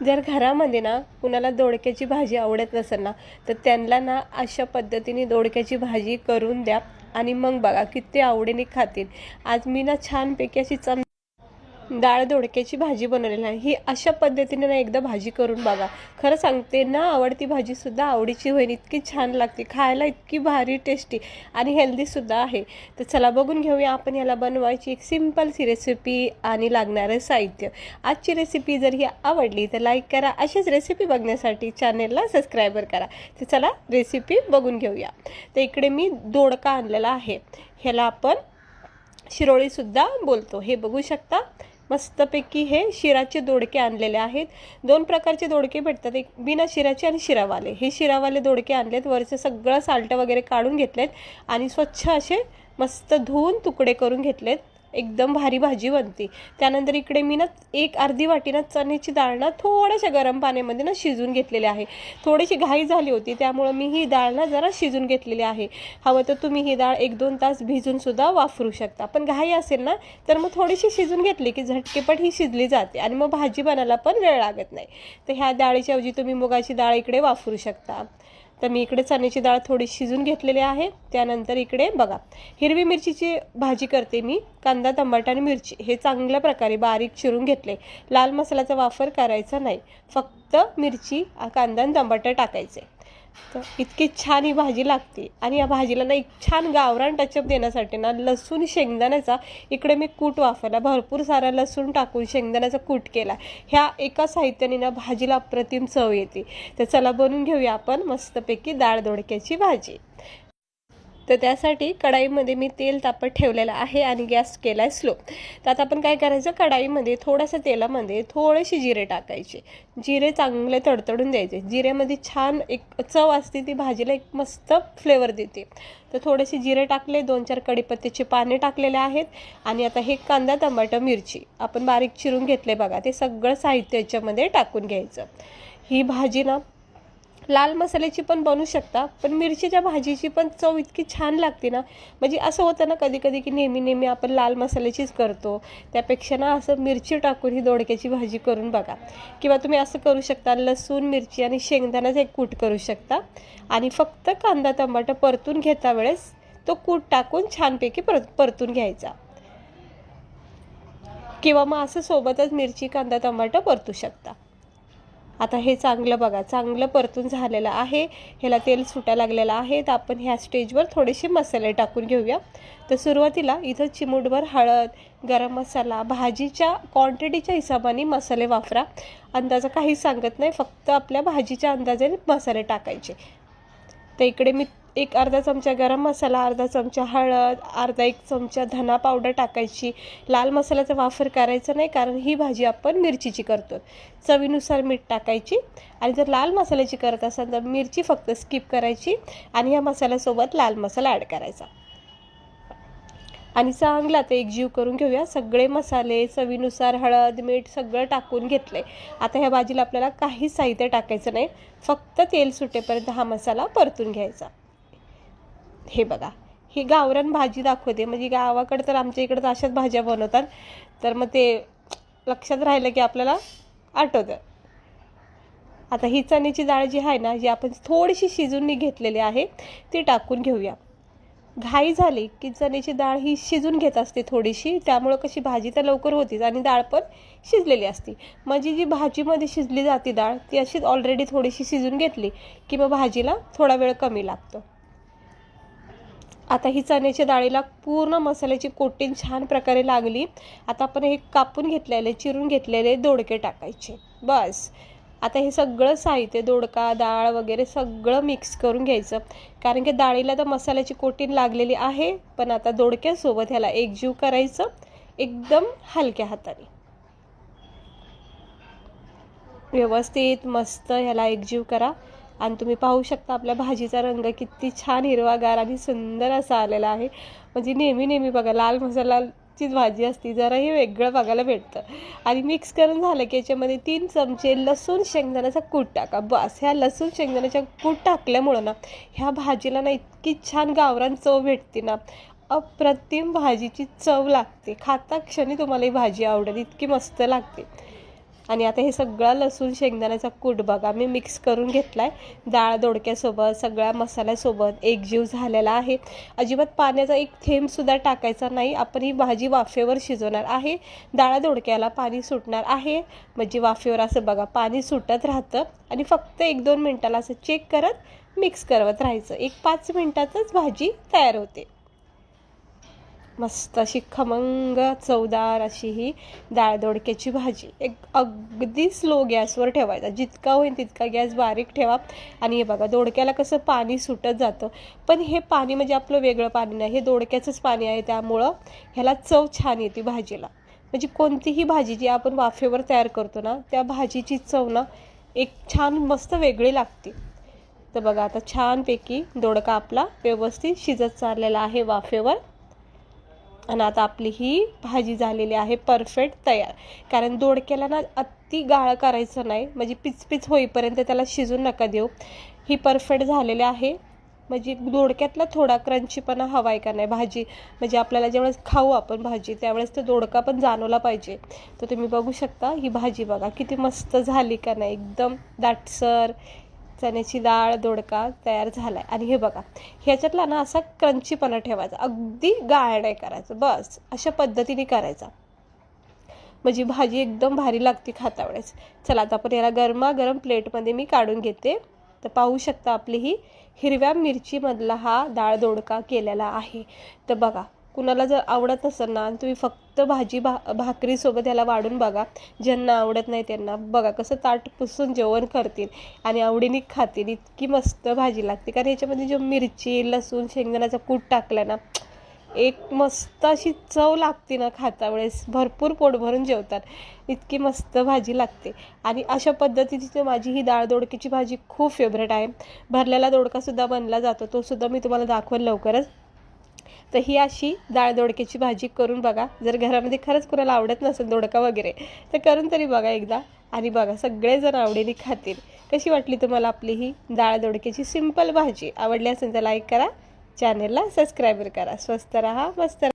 जर घरामध्ये ना कुणाला दोडक्याची भाजी आवडत नसेल ना, तर त्यांना ना अशा पद्धतीने दोडक्याची भाजी करून द्या आणि मग बघा किती आवडीने खातील. आज मी ना छानपैकी अशी डाळ दोडक्याची भाजी बनवलेली आहे. ही अशा पद्धतीने ना एकदा भाजी करून बघा. खरं सांगते ना, आवडती भाजीसुद्धा आवडीची होईल. इतकी छान लागते खायला, इतकी भारी टेस्टी आणि हेल्दीसुद्धा आहे. तर चला बघून घेऊया आपण याला बनवायची एक सिंपलशी रेसिपी आणि लागणारं साहित्य. आजची रेसिपी जर ही आवडली तर लाईक करा. अशाच रेसिपी बघण्यासाठी चॅनेलला सबस्क्राईबर करा. तर चला रेसिपी बघून घेऊया. तर इकडे मी दोडका आणलेला आहे. ह्याला आपण शिरोळीसुद्धा बोलतो. हे बघू शकता, मस्तपैकी हे शिराचे दोडके आणलेले आहेत. दोन प्रकारचे दोडके भेटतात, एक बिना शिराचे आणि शिरावाले. हे शिरावाले दोडके आणलेत, वरचं सगळं साल्ट वगैरे काढून घेतलेत आणि स्वच्छ असे मस्त धुवून तुकडे करून घेतलेत. एकदम भारी भाजी बनते. त्यानंतर इकडे मी ना एक अर्धी वाटी ना चण्याची डाळ ना थोड्याशा गरम पाण्यामध्ये ना शिजून घेतलेली आहे. थोडीशी घाई झाली होती त्यामुळं मी ही डाळ ना जरा शिजून घेतलेली आहे. हवं तर तुम्ही ही डाळ 1-2 तास भिजून सुद्धा वापरू शकता. पण घाई असेल ना तर मग थोडीशी शिजून घेतली की झटकेपट ही शिजली जाते आणि मग भाजी बनायला पण वेळ लागत नाही. तर ह्या डाळीच्या ऐवजी तुम्ही मुगाची डाळ इकडे वापरू शकता. तर मी इकडे चण्याची डाळ थोडी शिजून घेतलेली आहे. त्यानंतर इकडे बघा, हिरवी मिरचीची भाजी करते मी. कांदा, टमाटा आणि मिरची हे चांगल्या प्रकारे बारीक चिरून घेतले. लाल मसाल्याचा वापर करायचा नाही, फक्त मिरची, कांदा आणि टमाटर टाकायचे. तर इतकी छान ही भाजी लागते. आणि या भाजीला ना एक छान गावरान टचअप देण्यासाठी ना लसूण शेंगदाण्याचा इकडे मी कूट वापरला. भरपूर सारा लसूण टाकून शेंगदाण्याचा कूट केला. ह्या एका साहित्याने ना भाजीला अप्रतिम चव येते. तर चला बनवून घेऊया आपण मस्तपैकी डाळ दोडक्याची भाजी. तर त्यासाठी कढाईमध्ये मी तेल तापत ठेवलेलं आहे आणि गॅस केला आहे स्लो. तर आता आपण काय करायचं, कढाईमध्ये थोडंसं तेलामध्ये थोडेसे जिरे टाकायचे. जिरे चांगले तडतडून द्यायचे. जिरेमध्ये छान एक चव असते, ती भाजीला एक मस्त फ्लेवर देते. तर थोडेसे जिरे टाकले, 2-4 कढीपत्त्याचे पाने टाकलेले आहेत. आणि आता हे कांदा, टमाटर, मिरची आपण बारीक चिरून घेतले बघा, ते सगळं साहित्य याच्यामध्ये टाकून घ्यायचं. ही भाजी ना लाल मसाल्याची पण बनवू शकता, पण मिरचीच्या भाजीची पण चव इतकी छान लागते ना. म्हणजे असं होतं ना कधी कधी की नेहमी आपण लाल मसाल्याचीच करतो, त्यापेक्षा ना असं मिरची टाकून ही दोडक्याची भाजी करून बघा. किंवा तुम्ही असं करू शकता, लसूण, मिरची आणि शेंगदाण्याचा एक कूट करू शकता आणि फक्त कांदा टमाटर परतून घेता वेळेस तो कूट टाकून छानपैकी परतून घ्यायचा. किंवा मग असं सोबतच मिरची, कांदा, टमाटर परतू शकता. आता हे चांगलं बघा, चांगलं परतून झालेलं आहे. ह्याला तेल सुटायला लागलेलं आहे. तर आपण ह्या स्टेजवर थोडेसे मसाले टाकून घेऊया. तर सुरुवातीला इथं चिमूटभर हळद, गरम मसाला, भाजीच्या क्वांटिटीच्या हिशोबाने मसाले वापरा. अंदाजा काही सांगत नाही, फक्त आपल्या भाजीच्या अंदाजाने मसाले टाकायचे. तर इकडे मी एक अर्धा चमचा गरम मसाला, अर्धा चमचा हळद, अर्धा 1 चमचा धना पावडर टाकायची. लाल मसाल्याचा वापर करायचा नाही, कारण ही भाजी आपण मिरचीची करतो. चवीनुसार मीठ टाकायची. आणि जर लाल मसाल्याची करत असाल तर मिरची फक्त स्किप करायची आणि ह्या मसाल्यासोबत लाल मसाला ॲड करायचा. आणि चांगला ते एकजीव करून घेऊया. सगळे मसाले चवीनुसार, हळद, मीठ सगळं टाकून घेतले. आता ह्या भाजीला आपल्याला काही साहित्य टाकायचं नाही, फक्त तेल सुटेपर्यंत हा मसाला परतून घ्यायचा. हे बघा, ही गावरान भाजी दाखवते. म्हणजे गावाकडे तर आमच्या इकडं तर अशाच भाज्या बनवतात, तर मग ते लक्षात राहिलं की आपल्याला आठवतं. आता ही चण्याची डाळ जी आहे ना, जी आपण थोडीशी शिजून घेतलेली आहे, ती टाकून घेऊया. घाई झाली की चण्याची डाळ ही शिजून घेत असते थोडीशी, त्यामुळं कशी भाजी तर लवकर होतीच आणि डाळ पण शिजलेली असते. म्हणजे जी भाजीमध्ये शिजली जाते डाळ, ती अशीच ऑलरेडी थोडीशी शिजून घेतली की मग भाजीला थोडा वेळ कमी लागतो. आता ही चण्याच्या डाळीला पूर्ण मसाल्याची कोटिंग छान प्रकारे लागली. आता आपण हे कापून घेतलेले, चिरून घेतलेले दोडके टाकायचे. बस. आता हे सगळं साहित्य, दोडका, डाळ वगैरे सगळं मिक्स करून घ्यायचं. कारण की डाळीला तर मसाल्याची कोटिंग लागलेली आहे, पण आता दोडक्यासोबत ह्याला एकजीव करायचं एकदम हलक्या हाताने. व्यवस्थित मस्त ह्याला एकजीव करा. आणि तुम्ही पाहू शकता आपल्या भाजीचा रंग किती छान हिरवागार आणि सुंदर असा आलेला आहे. म्हणजे नेहमी बघा लाल मसाल्याचीच भाजी असते, जराही वेगळं बघायला भेटतं. आणि मिक्स करून झालं की याच्यामध्ये 3 चमचे लसूण शेंगदाण्याचा कूट टाका. बस, ह्या लसूण शेंगदाण्याच्या कूट टाकल्यामुळं ना ह्या भाजीला ना इतकी छान गावरान चव भेटते ना, अप्रतिम भाजीची चव लागते. खाता क्षणी तुम्हाला ही भाजी आवडेल, इतकी मस्त लागते. आणि आता हे सगळा लसूण शेंगदाण्याचा कूट बघा मी मिक्स करून घेतला आहे डाळ दोडक्यासोबत, सगळ्या मसाल्यासोबत एकजीव झालेला आहे. अजिबात पाण्याचा एक थेंबसुद्धा टाकायचा नाही. आपण ही भाजी वाफेवर शिजवणार आहे. डाळ दोडक्याला पाणी सुटणार आहे, म्हणजे वाफेवर असं बघा पाणी सुटत राहतं आणि फक्त 1-2 मिनटाला असं चेक करत मिक्स करत राहायचं. 1-5 मिनटातच भाजी तयार होते. मस्त अशी खमंग चवदार अशी ही डाळ दोडक्याची भाजी. एक अगदी स्लो गॅसवर ठेवायचा, जितका होईल तितका गॅस बारीक ठेवा. आणि हे बघा दोडक्याला कसं पाणी सुटत जातं, पण हे पाणी म्हणजे आपलं वेगळं पाणी नाही, हे दोडक्याचंच पाणी आहे, त्यामुळं ह्याला चव छान येते भाजीला. म्हणजे कोणतीही भाजी जी आपण वाफेवर तयार करतो ना, त्या भाजीची चव ना एक छान मस्त वेगळी लागते. तर बघा आता छानपैकी दोडका आपला व्यवस्थित शिजत चाललेला आहे वाफेवर. आणि आता आपली ही भाजी झालेली आहे परफेक्ट तयार. कारण दोडक्याला ना अति गाळ करायचं नाही, म्हणजे पिचपिच होईपर्यंत त्याला शिजून नका देऊ. ही परफेक्ट झालेली आहे. म्हणजे दोडक्यातला थोडा क्रंचीपणा हवा आहे का नाही भाजी, म्हणजे आपल्याला ज्यावेळेस खाऊ आपण भाजी त्यावेळेस तो दोडका पण जाणवला पाहिजे. तर तुम्ही बघू शकता ही भाजी बघा किती मस्त झाली का नाही, एकदम दाटसर चण्याची डाळ दोडका तयार झाला आहे. आणि हे बघा ह्याच्यातला ना असा क्रंचीपणा ठेवायचा, अगदी गाळ नाही करायचं, बस अशा पद्धतीने करायचा, म्हणजे भाजी एकदम भारी लागते खाता वेळेस. चला आता आपण याला गरमागरम प्लेटमध्ये मी काढून घेते. तर पाहू शकता आपली ही हिरव्या मिरचीमधला हा डाळ दोडका केलेला आहे. तर बघा कुणाला जर आवडत नसेल ना, तुम्ही फक्त भाजी भाकरीसोबत ह्याला वाढून बघा. ज्यांना आवडत नाही त्यांना बघा कसं ताट पुसून जेवण करतील आणि आवडीने खातील. इतकी मस्त भाजी लागते, कारण ह्याच्यामध्ये जो मिरची लसूण शेंगदाण्याचा कूट टाकला ना, एक मस्त अशी चव लागते ना खाता वेळेस, भरपूर पोट भरून जेवतात, इतकी मस्त भाजी लागते. आणि अशा पद्धतीची माझी ही डाळ दोडक्याची भाजी खूप फेवरेट आहे. भरलेला दोडकासुद्धा बनला जातो, तो सुद्धा मी तुम्हाला दाखवेल लवकरच. तर ही अशी डाळ दोडक्याची भाजी करून बघा. जर घरामध्ये खरंच कोणाला आवडत नसेल दोडका वगैरे तर करून तरी बघा एकदा, आणि बघा सगळेजण आवडीने खातील. कशी वाटली तुम्हाला आपली ही डाळ दोडक्याची सिंपल भाजी? आवडली असेल तर लाईक करा, चॅनलला सबस्क्राईब करा. स्वस्त रहा, मस्त रहा.